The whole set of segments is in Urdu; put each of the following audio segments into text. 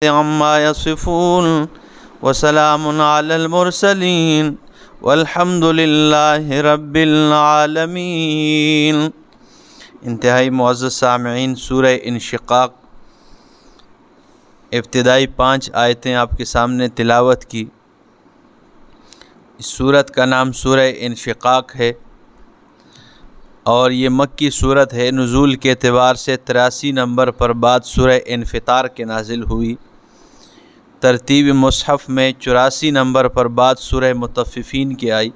عما یصفون وسلام علی المرسلین والحمد للہ رب العالمین۔ انتہائی معزز سامعین، سورہ انشقاق ابتدائی 5 آیتیں آپ کے سامنے تلاوت کی۔ اس سورت کا نام سورہ انشقاق ہے اور یہ مکی سورت ہے۔ نزول کے اعتبار سے 83 نمبر پر بعد سورہ انفطار کے نازل ہوئی۔ ترتیب مصحف میں 84 نمبر پر بعد سورہ مطففین کی آئی۔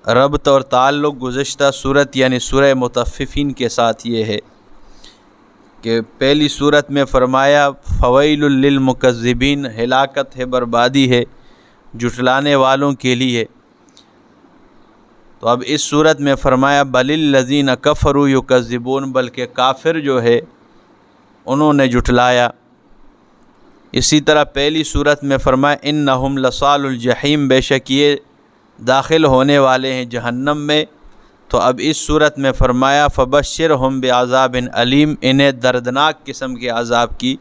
ربط اور تعلق گزشتہ سورت یعنی سورہ مطففین کے ساتھ یہ ہے کہ پہلی سورت میں فرمایا فویل للمکذبین، ہلاکت ہے، بربادی ہے جھٹلانے والوں کے لیے۔ تو اب اس صورت میں فرمایا بل الذین کفروا یکذبون، بلکہ کافر جو ہے انہوں نے جھٹلایا۔ اسی طرح پہلی صورت میں فرمایا انہم لصال الجحیم، بے شک یہ داخل ہونے والے ہیں جہنم میں۔ تو اب اس صورت میں فرمایا فبشرہم بعذاب علیم، انہیں دردناک قسم کے عذاب کی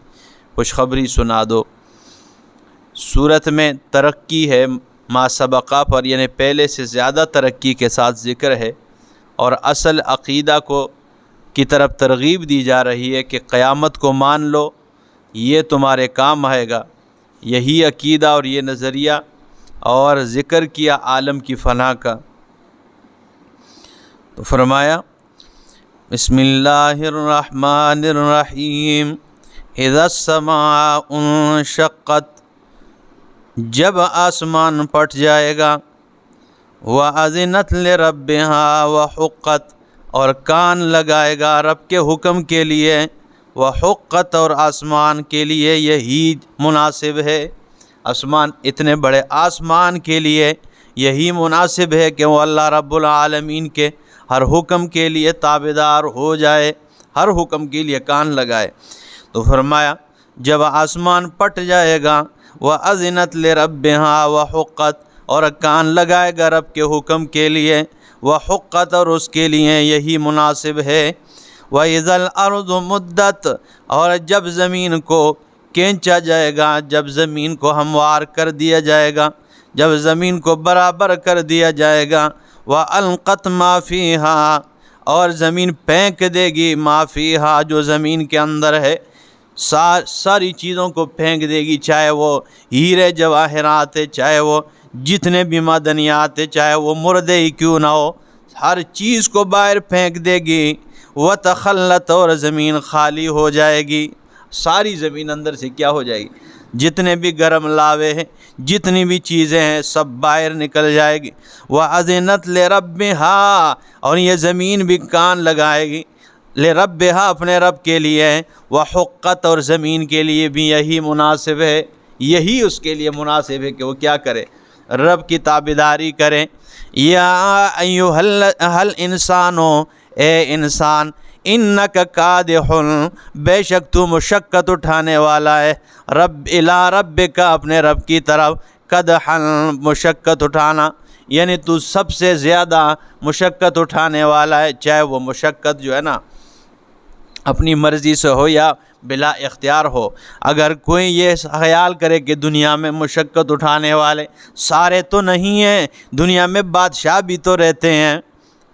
خوشخبری سنا دو۔ صورت میں ترقی ہے ما سبقہ پر، یعنی پہلے سے زیادہ ترقی کے ساتھ ذکر ہے، اور اصل عقیدہ کی طرف ترغیب دی جا رہی ہے کہ قیامت کو مان لو، یہ تمہارے کام آئے گا، یہی عقیدہ اور یہ نظریہ، اور ذکر کیا عالم کی فنا کا۔ تو فرمایا بسم اللہ الرحمن الرحیم اذا السماء انشقت، جب آسمان پھٹ جائے گا، وَأَذِنَتْ لِرَبِّهَا وَحُقَّتْ، اور کان لگائے گا رب کے حکم کے لیے، وحقت، اور آسمان کے لیے یہی مناسب ہے، آسمان اتنے بڑے آسمان کے لیے یہی مناسب ہے کہ وہ اللہ رب العالمین کے ہر حکم کے لیے تابعدار ہو جائے، ہر حکم کے لیے کان لگائے۔ تو فرمایا جب آسمان پھٹ جائے گا، وَأَذِنَتْ لِرَبِّهَا وَحُقَّتْ، اور کان لگائے گا رب کے حکم کے لیے، وحقت، اور اس کے لیے یہی مناسب ہے، وَإِذَا الْأَرْضُ مُدَّتْ، اور جب زمین کو کھینچا جائے گا، جب زمین کو ہموار کر دیا جائے گا، جب زمین کو برابر کر دیا جائے گا، وَأَلْقَتْ مَا فِيهَا، اور زمین پھینک دے گی ما فیہا، جو زمین کے اندر ہے، ساری چیزوں کو پھینک دے گی، چاہے وہ ہیرے جواہرات ہے، چاہے وہ جتنے بھی معدنیات ہے، چاہے وہ مردے ہی کیوں نہ ہو، ہر چیز کو باہر پھینک دے گی، وَتَخَلَّتْ، اور زمین خالی ہو جائے گی، ساری زمین اندر سے کیا ہو جائے گی، جتنے بھی گرم لاوے ہیں، جتنی بھی چیزیں ہیں، سب باہر نکل جائے گی۔ وَأَذِنَتْ لِرَبِّهَا، اور یہ زمین بھی کان لگائے گی، لِرَبِّهَا، اپنے رب کے لیے، وَحُقَّتْ، اور زمین کے لیے بھی یہی مناسب ہے، یہی اس کے لیے مناسب ہے کہ وہ کیا کرے، رب کی تابعداری کریں۔ یا ایھا الانسانو، اے انسان، انک کادح، بے شک تو مشقت اٹھانے والا ہے، الی ربک، اپنے رب کی طرف، قدحا، مشقت اٹھانا، یعنی تو سب سے زیادہ مشقت اٹھانے والا ہے، چاہے وہ مشقت جو ہے نا اپنی مرضی سے ہو یا بلا اختیار ہو۔ اگر کوئی یہ خیال کرے کہ دنیا میں مشقت اٹھانے والے سارے تو نہیں ہیں، دنیا میں بادشاہ بھی تو رہتے ہیں،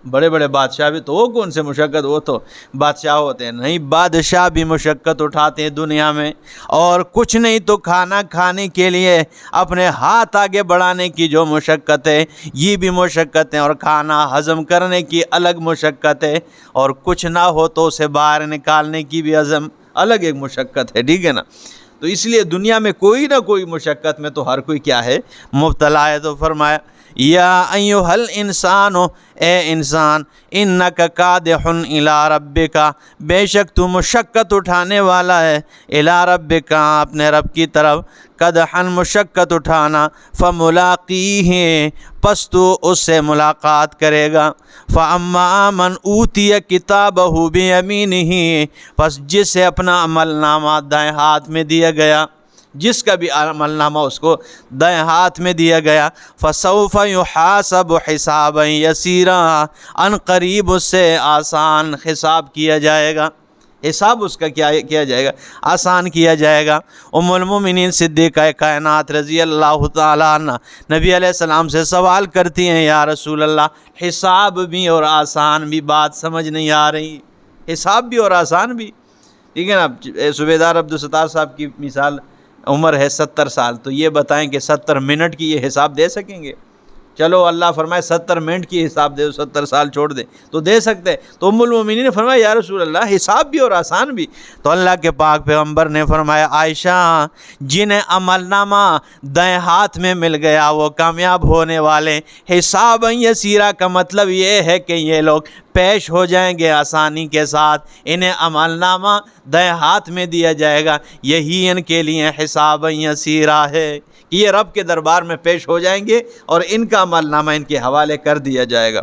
بڑے بڑے بادشاہ بھی، تو وہ کون سے مشقت، وہ تو بادشاہ ہوتے ہیں، نہیں، بادشاہ بھی مشقت اٹھاتے ہیں دنیا میں، اور کچھ نہیں تو کھانا کھانے کے لیے اپنے ہاتھ آگے بڑھانے کی جو مشقت ہے، یہ بھی مشقت ہے، اور کھانا ہضم کرنے کی الگ مشقت ہے، اور کچھ نہ ہو تو اسے باہر نکالنے کی بھی الگ ایک مشقت ہے، ٹھیک ہے نا۔ تو اس لیے دنیا میں کوئی نہ کوئی مشقت میں تو ہر کوئی کیا ہے، مبتلا ہے۔ تو فرمایا یا ایھا الانسان، اے انسان، انک کادح الی ربک، بے شک تو مشقت اٹھانے والا ہے، الی ربک، اپنے رب کی طرف، قدحا، مشقت اٹھانا، فملاقیہ، پس تو اس سے ملاقات کرے گا، فاما من اوتی کتابہ بیمینہ، پس جسے اپنا عمل نامہ دائیں ہاتھ میں دیا گیا، جس کا بھی عمل نامہ اس کو دائیں ہاتھ میں دیا گیا، فسوف یحاسب حسابا یسیرا، ان قریب اس سے آسان حساب کیا جائے گا، حساب اس کا کیا کیا جائے گا؟ آسان کیا جائے گا۔ ام المومنین صدیقہ کائنات رضی اللہ تعالیٰ عنہ نبی علیہ السلام سے سوال کرتی ہیں، یا رسول اللہ حساب بھی اور آسان بھی بات سمجھ نہیں آ رہی، حساب بھی اور آسان بھی، ٹھیک ہے نا؟ صوبیدار عبدالستار صاحب کی مثال عمر ہے 70 سال، تو یہ بتائیں کہ 70 منٹ کی یہ حساب دے سکیں گے؟ چلو اللہ فرمائے 70 منٹ کی حساب دے، 70 سال چھوڑ دیں تو دے سکتے ہیں۔ تو ام المومنین نے فرمایا یا رسول اللہ حساب بھی اور آسان بھی۔ تو اللہ کے پاک پیغمبر نے فرمایا عائشہ جنہیں عمل نامہ دائیں ہاتھ میں مل گیا وہ کامیاب ہونے والے۔ حساب یسیرہ کا مطلب یہ ہے کہ یہ لوگ پیش ہو جائیں گے آسانی کے ساتھ، انہیں عمل نامہ دائیں ہاتھ میں دیا جائے گا، یہی ان کے لیے حساب یسیرہ ہے کہ یہ رب کے دربار میں پیش ہو جائیں گے اور ان کا عمل نامہ ان کے حوالے کر دیا جائے گا،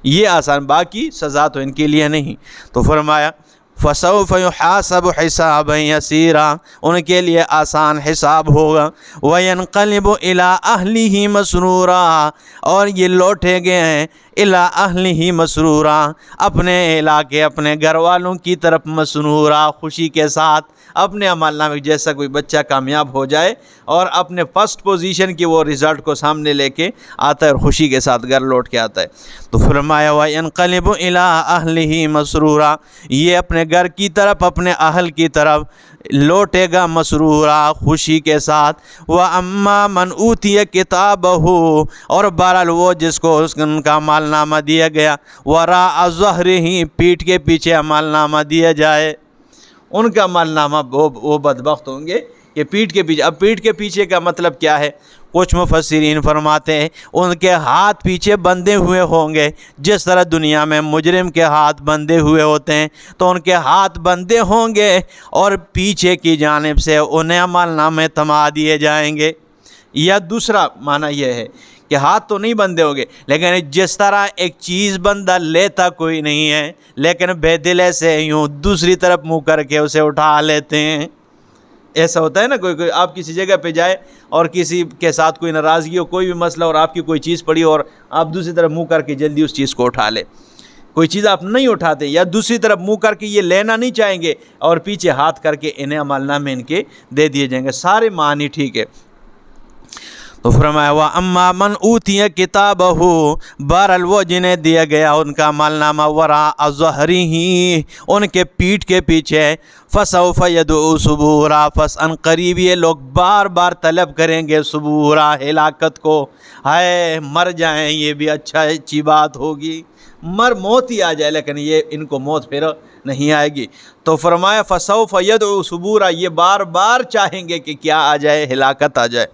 یہ آسان، باقی سزا تو ان کے لیے نہیں۔ تو فرمایا فَسَوْفَ يُحَاسَبُ حِسَابًا يَسِيرًا، ان کے لیے آسان حساب ہوگا۔ وَيَنْقَلِبُ إِلَىٰ أَهْلِهِ مَسْرُورًا، اور یہ لوٹے گئے ہیں إِلَىٰ أَهْلِهِ مَسْرُورًا، اپنے علاقے اپنے گھر والوں کی طرف مسرورا، خوشی کے ساتھ۔ اپنے عمل نامے جیسا کوئی بچہ کامیاب ہو جائے اور اپنے فرسٹ پوزیشن کی وہ رزلٹ کو سامنے لے کے آتا ہے اور خوشی کے ساتھ گھر لوٹ کے آتا ہے۔ تو فرمایا وَيَنْقَلِبُ إِلَىٰ أَهْلِهِ مَسْرُورًا، یہ اپنے گھر کی طرف اپنے اہل کی طرف لوٹے گا مسرورا، خوشی کے ساتھ۔ وَأَمَّا مَنْ أُوتِيَ كِتَابَهُ، اور بہرحال وہ جس کو ان کا عمل نامہ دیا گیا، وَرَاءَ ظَهْرِهِ، پیٹھ کے پیچھے عمل نامہ دیا جائے، ان کا عمل نامہ وہ بدبخت ہوں گے کہ پیٹھ کے پیچھے۔ اب پیٹھ کے پیچھے کا مطلب کیا ہے؟ کچھ مفسرین فرماتے ہیں ان کے ہاتھ پیچھے بندھے ہوئے ہوں گے، جس طرح دنیا میں مجرم کے ہاتھ بندھے ہوئے ہوتے ہیں، تو ان کے ہاتھ بندھے ہوں گے اور پیچھے کی جانب سے انہیں عمل نامے تھما دیے جائیں گے۔ یا دوسرا معنی یہ ہے کہ ہاتھ تو نہیں بندھے ہوں گے، لیکن جس طرح ایک چیز بندہ لیتا کوئی نہیں ہے لیکن بے دلے سے یوں دوسری طرف منہ کر کے اسے اٹھا لیتے ہیں، ایسا ہوتا ہے نا۔ کوئی آپ کسی جگہ پہ جائے اور کسی کے ساتھ کوئی ناراضگی ہو، کوئی بھی مسئلہ اور آپ کی کوئی چیز پڑی اور آپ دوسری طرف منہ کر کے جلدی اس چیز کو اٹھا لے، کوئی چیز آپ نہیں اٹھاتے یا دوسری طرف منہ کر کے یہ لینا نہیں چاہیں گے اور پیچھے ہاتھ کر کے انہیں عمل نامے ان کے دے دیے جائیں گے، سارے معنی ٹھیک ہے۔ تو فرمایا وَأَمَّا مَنْ أُوتِيَ كِتَابَهُ، بہرحال وہ جنہیں دیا گیا ان کا عمل نامہ وَرَاءَ ظَهْرِهِ، ان کے پیٹھ کے پیچھے، فَسَوْفَ يَدْعُو ثُبُورًا، پس ان قریب یہ لوگ بار بار طلب کریں گے ثبورا، ہلاکت کو، ہائے مر جائیں، یہ بھی اچھی بات ہوگی، موت ہی آ جائے، لیکن یہ ان کو موت پھر نہیں آئے گی۔ تو فرمایا فَسَوْفَ يَدْعُو ثُبُورًا، یہ بار بار چاہیں گے کہ کیا آ جائے، ہلاکت آ جائے۔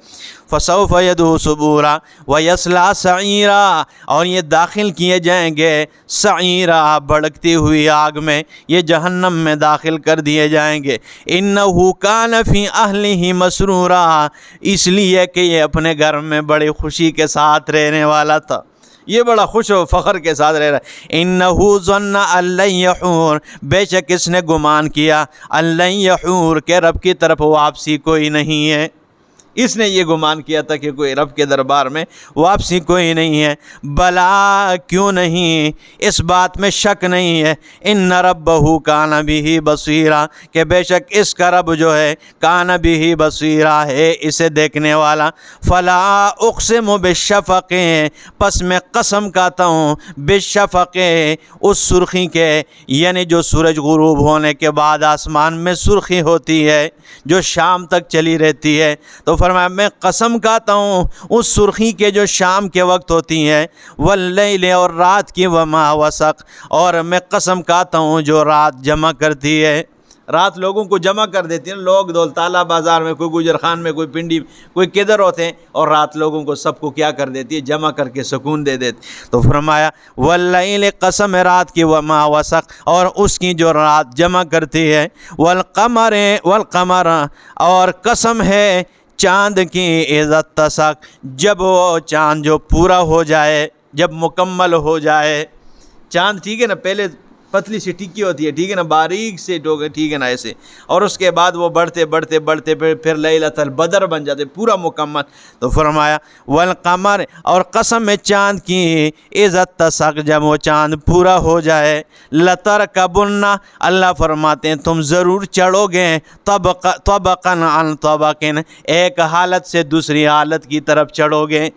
فَسَوْفَ يَدْعُو ثُبُورًا وَيَصْلَىٰ سَعِيرًا، اور یہ داخل کیے جائیں گے سعیرا، بھڑکتی ہوئی آگ میں، یہ جہنم میں داخل کر دیے جائیں گے۔ إِنَّهُ كَانَ فِي أَهْلِهِ مَسْرُورًا، اس لیے کہ یہ اپنے گھر میں بڑی خوشی کے ساتھ رہنے والا تھا، یہ بڑا خوش و فخر کے ساتھ رہ رہا ہے۔ إِنَّهُ ظَنَّ أَن لَّن يَحُورَ، بے شک اس نے گمان کیا، أَن لَّن يَحُورَ، کہ رب کی طرف واپسی کوئی نہیں ہے، اس نے یہ گمان کیا تھا کہ کوئی رب کے دربار میں واپسی کوئی نہیں ہے۔ بلا، کیوں نہیں، اس بات میں شک نہیں ہے، ان ربہ کان بہ بصیرا، کہ بے شک اس کا رب جو ہے کان بہ بصیرا ہے اسے دیکھنے والا۔ فلا اقسم بالشفق، پس میں قسم کھاتا ہوں بالشفق، اس سرخی کے، یعنی جو سورج غروب ہونے کے بعد آسمان میں سرخی ہوتی ہے جو شام تک چلی رہتی ہے، تو فرمایا میں قسم کھاتا ہوں اس سرخی کے جو شام کے وقت ہوتی ہیں، واللیل، اور رات کی، وما وسق، اور میں قسم کھاتا ہوں جو رات جمع کرتی ہے، رات لوگوں کو جمع کر دیتی ہے، لوگ دولتالہ بازار میں، کوئی گجر خان میں، کوئی پنڈی، کوئی کدھر ہوتے ہیں، اور رات لوگوں کو سب کو کیا کر دیتی ہے، جمع کر کے سکون دے دیتی۔ تو فرمایا واللیل، قسم رات کی، وما وسق، اور اس کی جو رات جمع کرتی ہے، والقمر، اور قسم ہے چاند کی، اذا اتسق، جب وہ چاند جو پورا ہو جائے، جب مکمل ہو جائے چاند، ٹھیک ہے نا، پہلے پتلی سی ٹکی ہوتی ہے، ٹھیک ہے نا، باریک سے ٹوکے، ٹھیک ہے نا، ایسے، اور اس کے بعد وہ بڑھتے بڑھتے بڑھتے پھر لیلۃ البدر بن جاتے، پورا مکمل۔ تو فرمایا والقمر، اور قسم ہے چاند کی، اذا اتسق، جب وہ چاند پورا ہو جائے، لترکبن، اللہ فرماتے ہیں تم ضرور چڑھو گے، طبقا عن طبق، ایک حالت سے دوسری حالت کی طرف چڑھو گے۔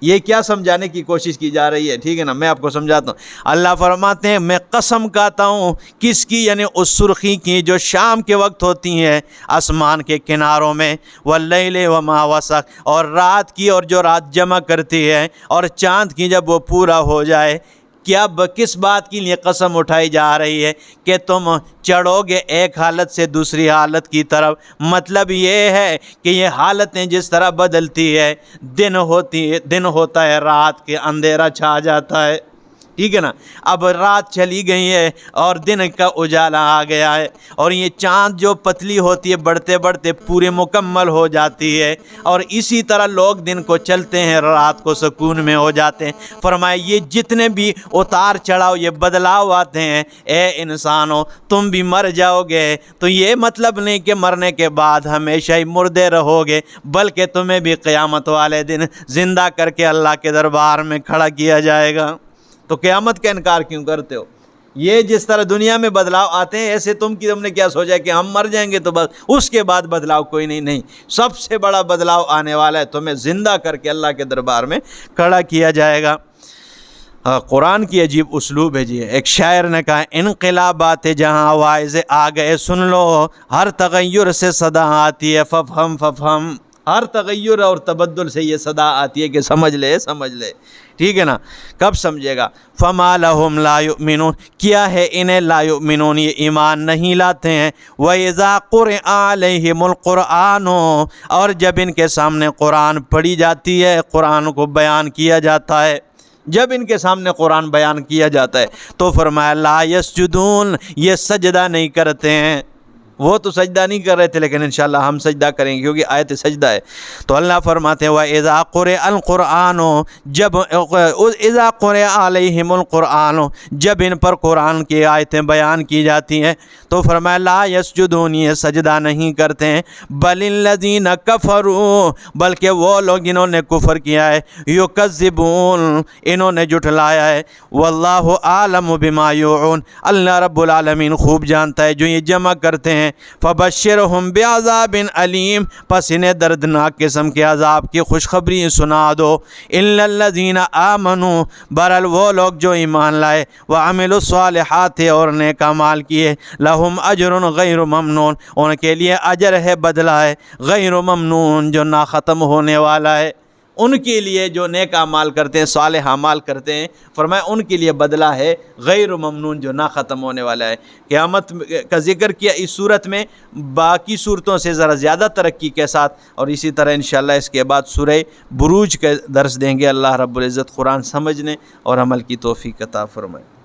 یہ کیا سمجھانے کی کوشش کی جا رہی ہے، ٹھیک ہے نا، میں آپ کو سمجھاتا ہوں۔ اللہ فرماتے ہیں میں قسم کھاتا ہوں، کس کی؟ یعنی اس سرخی کی جو شام کے وقت ہوتی ہے آسمان کے کناروں میں، واللیل وما وسق، اور رات کی، اور جو رات جمع کرتی ہے، اور چاند کی جب وہ پورا ہو جائے۔ کیا کس بات کے لیے قسم اٹھائی جا رہی ہے؟ کہ تم چڑھو گے ایک حالت سے دوسری حالت کی طرف۔ مطلب یہ ہے کہ یہ حالتیں جس طرح بدلتی ہے، دن ہوتا ہے، رات کے اندھیرا چھا جاتا ہے، ٹھیک ہے نا، اب رات چلی گئی ہے اور دن کا اجالا آ گیا ہے، اور یہ چاند جو پتلی ہوتی ہے بڑھتے بڑھتے پورے مکمل ہو جاتی ہے، اور اسی طرح لوگ دن کو چلتے ہیں، رات کو سکون میں ہو جاتے ہیں۔ فرمایا یہ جتنے بھی اتار چڑھاؤ، یہ بدلاؤ آتے ہیں، اے انسانوں تم بھی مر جاؤ گے، تو یہ مطلب نہیں کہ مرنے کے بعد ہمیشہ ہی مردے رہو گے، بلکہ تمہیں بھی قیامت والے دن زندہ کر کے اللہ کے دربار میں کھڑا کیا جائے گا۔ تو قیامت کا انکار کیوں کرتے ہو؟ یہ جس طرح دنیا میں بدلاؤ آتے ہیں، ایسے تم نے کیا سوچا کہ ہم مر جائیں گے تو بس اس کے بعد بدلاؤ کوئی نہیں، سب سے بڑا بدلاؤ آنے والا ہے، تمہیں زندہ کر کے اللہ کے دربار میں کھڑا کیا جائے گا۔ قرآن کی عجیب اسلوب ہے جی۔ ایک شاعر نے کہا انقلابات جہاں واعظ آ گئے سن لو، ہر تغیر سے صدا آتی ہے ففہم، ہر تغیر اور تبدل سے یہ صدا آتی ہے کہ سمجھ لے، ٹھیک ہے نا۔ کب سمجھے گا؟ فما لہم لا یؤمنون، کیا ہے انہیں لا یؤمنون، یہ ایمان نہیں لاتے ہیں۔ وَإِذَا قُرِئَ عَلَيْهِمُ الْقُرْآنُ، اور جب ان کے سامنے قرآن پڑھی جاتی ہے، قرآن کو بیان کیا جاتا ہے، جب ان کے سامنے قرآن بیان کیا جاتا ہے تو فرمایا لا یسجدون، یہ سجدہ نہیں کرتے ہیں۔ وہ تو سجدہ نہیں کر رہے تھے، لیکن انشاءاللہ ہم سجدہ کریں گے کیونکہ آیت سجدہ ہے۔ تو اللہ فرماتے ہیں وَإِذَا قُرِئَ الْقُرْآنُ، جب اِذَا قُرِئَ عَلَيْهِمُ الْقُرْآنُ، جب ان پر قرآن کی آیتیں بیان کی جاتی ہیں تو فرمایا لا یسجدون، یہ سجدہ نہیں کرتے ہیں۔ بل الذین کفروا، بلکہ وہ لوگ جنہوں نے کفر کیا ہے، یکذبون، انہوں نے جھٹلایا ہے۔ واللہ اعلم بما یوعون، اللہ رب العالمین خوب جانتا ہے جو یہ جمع کرتے ہیں۔ فبشرہم بعذاب علیم، پس انہیں دردناک قسم کے عذاب کی خوشخبری سنا دو۔ الا الذین آمنوا، بہرحال وہ لوگ جو ایمان لائے، وعملوا الصالحات، اور نیک اعمال کیے، لہم اجر غیر ممنون، ان کے لیے اجر ہے، بدلہ ہے، غیر ممنون، جو نہ ختم ہونے والا ہے۔ ان کے لیے جو نیک اعمال کرتے ہیں، صالح اعمال کرتے ہیں، فرمایا ان کے لیے بدلہ ہے غیر ممنون، جو نہ ختم ہونے والا ہے۔ قیامت کا ذکر کیا اس صورت میں، باقی صورتوں سے ذرا زیادہ ترقی کے ساتھ، اور اسی طرح انشاءاللہ اس کے بعد سورہ بروج کا درس دیں گے۔ اللہ رب العزت قرآن سمجھنے اور عمل کی توفیق عطا فرمائے۔